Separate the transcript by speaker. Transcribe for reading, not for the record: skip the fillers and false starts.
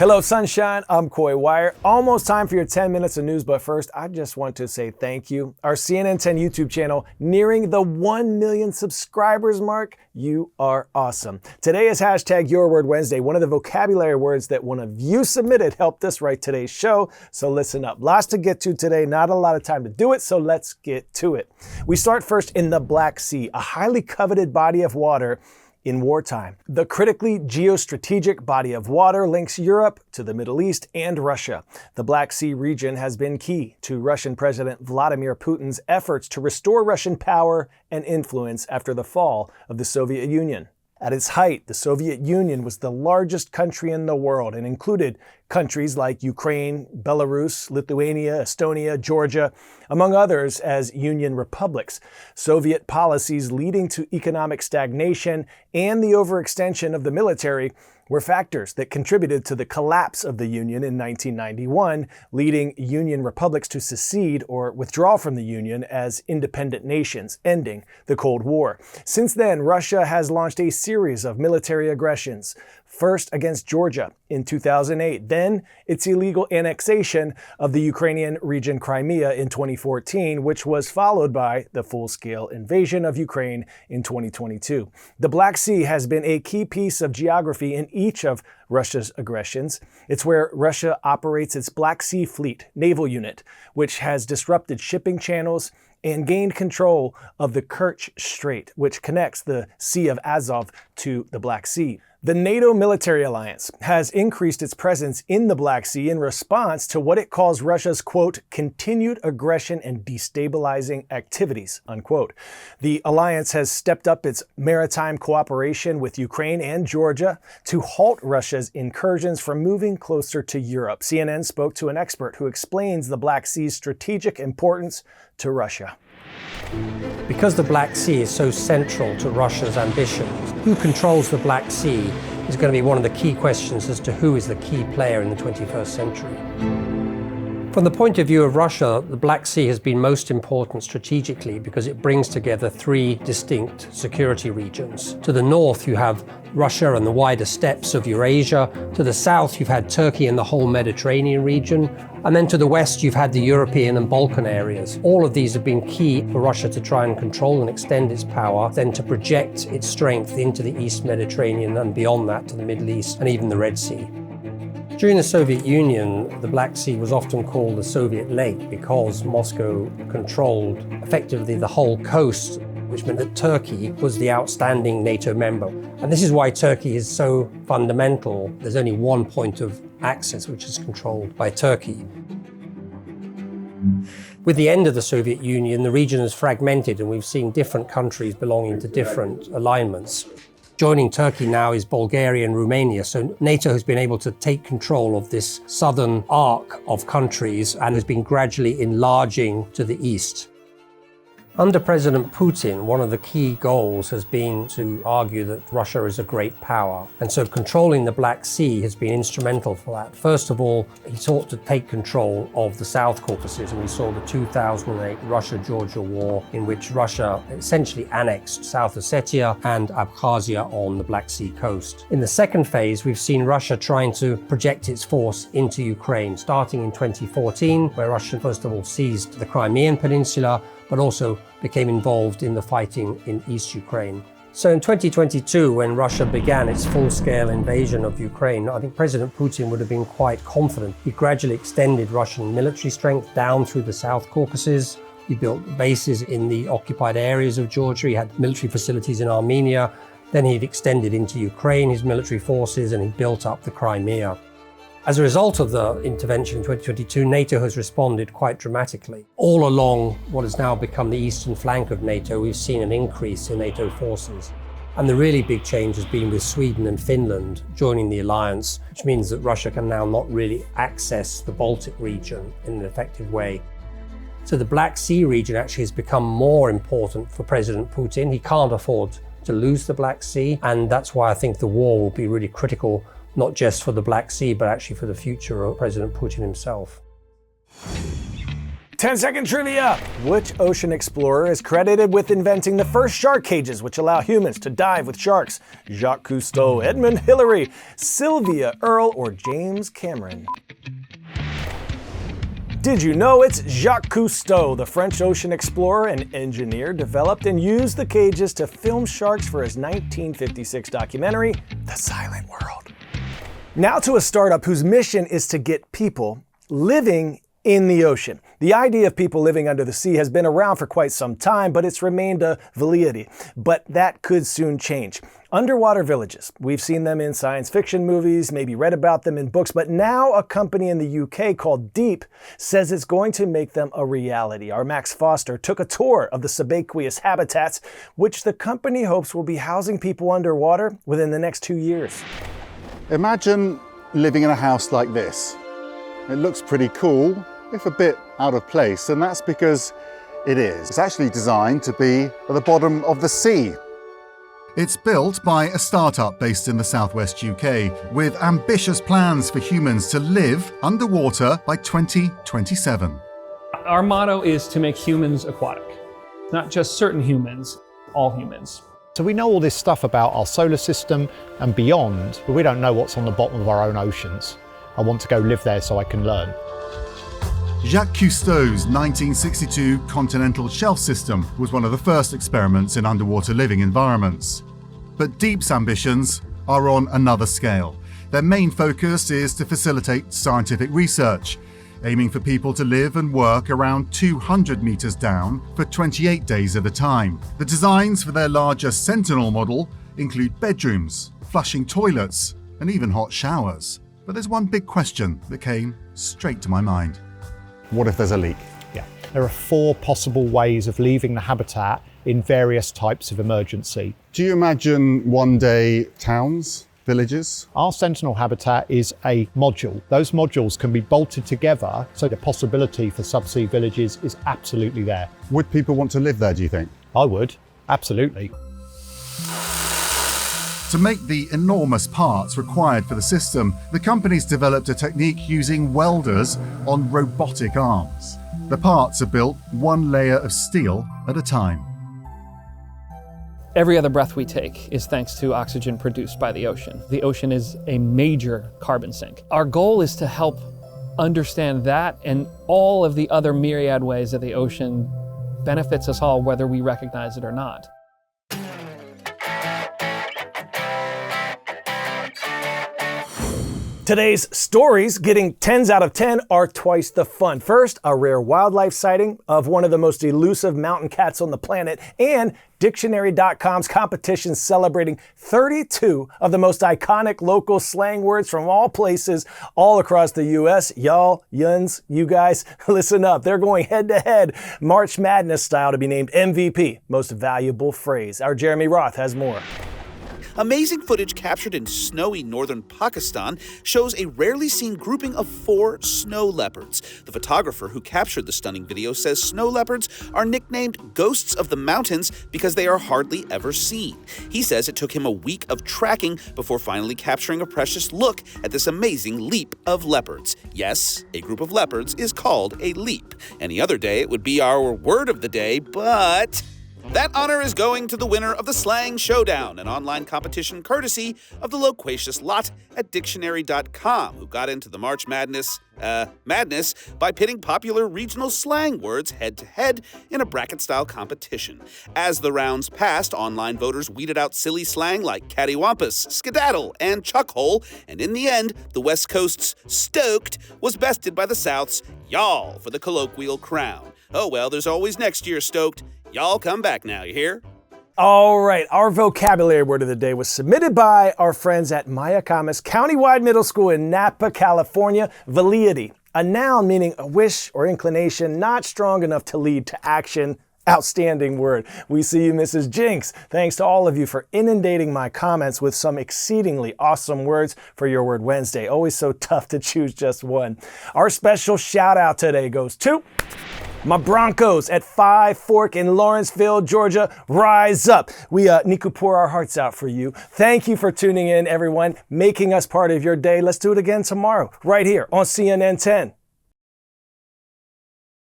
Speaker 1: Hello, Sunshine. I'm Coy Wire. Almost time for your 10 minutes of news, but first, I just want to say thank you. Our CNN 10 YouTube channel nearing the 1 million subscribers mark. You are awesome. Today is hashtag Your Word Wednesday. One of the vocabulary words that one of you submitted helped us write today's show, so listen up. Lots to get to today, not a lot of time to do it, so let's get to it. We start first in the Black Sea, a highly coveted body of water in wartime. The critically geostrategic body of water links Europe to the Middle East and Russia. The Black Sea region has been key to Russian President Vladimir Putin's efforts to restore Russian power and influence after the fall of the Soviet Union. At its height, the Soviet Union was the largest country in the world and included countries like Ukraine, Belarus, Lithuania, Estonia, Georgia, among others as Union republics. Soviet policies leading to economic stagnation and the overextension of the military were factors that contributed to the collapse of the Union in 1991, leading Union republics to secede or withdraw from the Union as independent nations, ending the Cold War. Since then, Russia has launched a series of military aggressions, first against Georgia in 2008, then its illegal annexation of the Ukrainian region Crimea in 2014, which was followed by the full-scale invasion of Ukraine in 2022. The Black Sea has been a key piece of geography in each of Russia's aggressions. It's where Russia operates its Black Sea Fleet naval unit, which has disrupted shipping channels and gained control of the Kerch Strait, which connects the Sea of Azov to the Black Sea. The NATO military alliance has increased its presence in the Black Sea in response to what it calls Russia's, quote, continued aggression and destabilizing activities, unquote. The alliance has stepped up its maritime cooperation with Ukraine and Georgia to halt Russia's incursions from moving closer to Europe. CNN spoke to an expert who explains the Black Sea's strategic importance to Russia.
Speaker 2: Because the Black Sea is so central to Russia's ambitions, who controls the Black Sea is going to be one of the key questions as to who is the key player in the 21st century. From the point of view of Russia, the Black Sea has been most important strategically because it brings together three distinct security regions. To the north, you have Russia and the wider steppes of Eurasia. To the south, you've had Turkey and the whole Mediterranean region. And then to the west, you've had the European and Balkan areas. All of these have been key for Russia to try and control and extend its power, then to project its strength into the East Mediterranean and beyond that to the Middle East and even the Red Sea. During the Soviet Union, the Black Sea was often called the Soviet Lake because Moscow controlled effectively the whole coast, which meant that Turkey was the outstanding NATO member. And this is why Turkey is so fundamental. There's only one point of access which is controlled by Turkey. With the end of the Soviet Union, the region has fragmented and we've seen different countries belonging to different alignments. Joining Turkey now is Bulgaria and Romania, so NATO has been able to take control of this southern arc of countries and has been gradually enlarging to the east. Under President Putin, one of the key goals has been to argue that Russia is a great power. And so controlling the Black Sea has been instrumental for that. First of all, he sought to take control of the South Caucasus, and we saw the 2008 Russia-Georgia war, in which Russia essentially annexed South Ossetia and Abkhazia on the Black Sea coast. In the second phase, we've seen Russia trying to project its force into Ukraine, starting in 2014, where Russia first of all seized the Crimean Peninsula, but also became involved in the fighting in East Ukraine. So in 2022, when Russia began its full-scale invasion of Ukraine, I think President Putin would have been quite confident. He gradually extended Russian military strength down through the South Caucasus. He built bases in the occupied areas of Georgia. He had military facilities in Armenia. Then he'd extended into Ukraine, his military forces, and he built up the Crimea. As a result of the intervention in 2022, NATO has responded quite dramatically. All along what has now become the eastern flank of NATO, we've seen an increase in NATO forces. And the really big change has been with Sweden and Finland joining the alliance, which means that Russia can now not really access the Baltic region in an effective way. So the Black Sea region actually has become more important for President Putin. He can't afford to lose the Black Sea, and that's why I think the war will be really critical, not just for the Black Sea, but actually for the future of President Putin himself.
Speaker 1: 10-second trivia. Which ocean explorer is credited with inventing the first shark cages which allow humans to dive with sharks? Jacques Cousteau, Edmund Hillary, Sylvia Earle, or James Cameron? Did you know it's Jacques Cousteau, the French ocean explorer and engineer, developed and used the cages to film sharks for his 1956 documentary, The Silent World. Now to a startup whose mission is to get people living in the ocean. The idea of people living under the sea has been around for quite some time, but it's remained a velleity. But that could soon change. Underwater villages. We've seen them in science fiction movies, maybe read about them in books, but now a company in the UK called Deep says it's going to make them a reality. Our Max Foster took a tour of the subaqueous habitats, which the company hopes will be housing people underwater within the next 2 years.
Speaker 3: Imagine living in a house like this. It looks pretty cool, if a bit out of place, and that's because it is. It's actually designed to be at the bottom of the sea. It's built by a startup based in the southwest UK, with ambitious plans for humans to live underwater by 2027.
Speaker 4: Our motto is to make humans aquatic. Not just certain humans, all humans.
Speaker 5: So we know all this stuff about our solar system and beyond, but we don't know what's on the bottom of our own oceans. I want to go live there so I can learn.
Speaker 3: Jacques Cousteau's 1962 continental shelf system was one of the first experiments in underwater living environments. But Deep's ambitions are on another scale. Their main focus is to facilitate scientific research, aiming for people to live and work around 200 meters down for 28 days at a time. The designs for their larger Sentinel model include bedrooms, flushing toilets, and even hot showers. But there's one big question that came straight to my mind. What if there's a leak?
Speaker 5: Yeah. There are 4 possible ways of leaving the habitat in various types of emergency.
Speaker 3: Do you imagine one day towns, villages?
Speaker 5: Our Sentinel habitat is a module. Those modules can be bolted together, so the possibility for subsea villages is absolutely there.
Speaker 3: Would people want to live there, do you think?
Speaker 5: I would, absolutely.
Speaker 3: To make the enormous parts required for the system, the company's developed a technique using welders on robotic arms. The parts are built one layer of steel at a time.
Speaker 4: Every other breath we take is thanks to oxygen produced by the ocean. The ocean is a major carbon sink. Our goal is to help understand that and all of the other myriad ways that the ocean benefits us all, whether we recognize it or not.
Speaker 1: Today's stories getting 10s out of 10 are twice the fun. First, a rare wildlife sighting of one of the most elusive mountain cats on the planet, and Dictionary.com's competition celebrating 32 of the most iconic local slang words from all places all across the US. Y'all, yuns, you guys, listen up. They're going head to head, March Madness style, to be named MVP, most valuable phrase. Our Jeremy Roth has more.
Speaker 6: Amazing footage captured in snowy northern Pakistan shows a rarely seen grouping of 4 snow leopards. The photographer who captured the stunning video says snow leopards are nicknamed ghosts of the mountains because they are hardly ever seen. He says it took him a week of tracking before finally capturing a precious look at this amazing leap of leopards. Yes, a group of leopards is called a leap. Any other day it would be our word of the day, but that honor is going to the winner of the Slang Showdown, an online competition courtesy of the loquacious lot at Dictionary.com, who got into the March Madness by pitting popular regional slang words head-to-head in a bracket-style competition. As the rounds passed, online voters weeded out silly slang like cattywampus, skedaddle, and chuckhole, and in the end, the West Coast's stoked was bested by the South's y'all for the colloquial crown. Oh well, there's always next year, stoked. Y'all come back now, you hear?
Speaker 1: All right, our vocabulary word of the day was submitted by our friends at Maya Kamis Countywide Middle School in Napa, California. Velleity, a noun meaning a wish or inclination not strong enough to lead to action. Outstanding word. We see you, Mrs. Jinx. Thanks to all of you for inundating my comments with some exceedingly awesome words for Your Word Wednesday. Always so tough to choose just one. Our special shout out today goes to my Broncos at Five Fork in Lawrenceville, Georgia. Rise up. We need to pour our hearts out for you. Thank you for tuning in, everyone, making us part of your day. Let's do it again tomorrow, right here on CNN 10.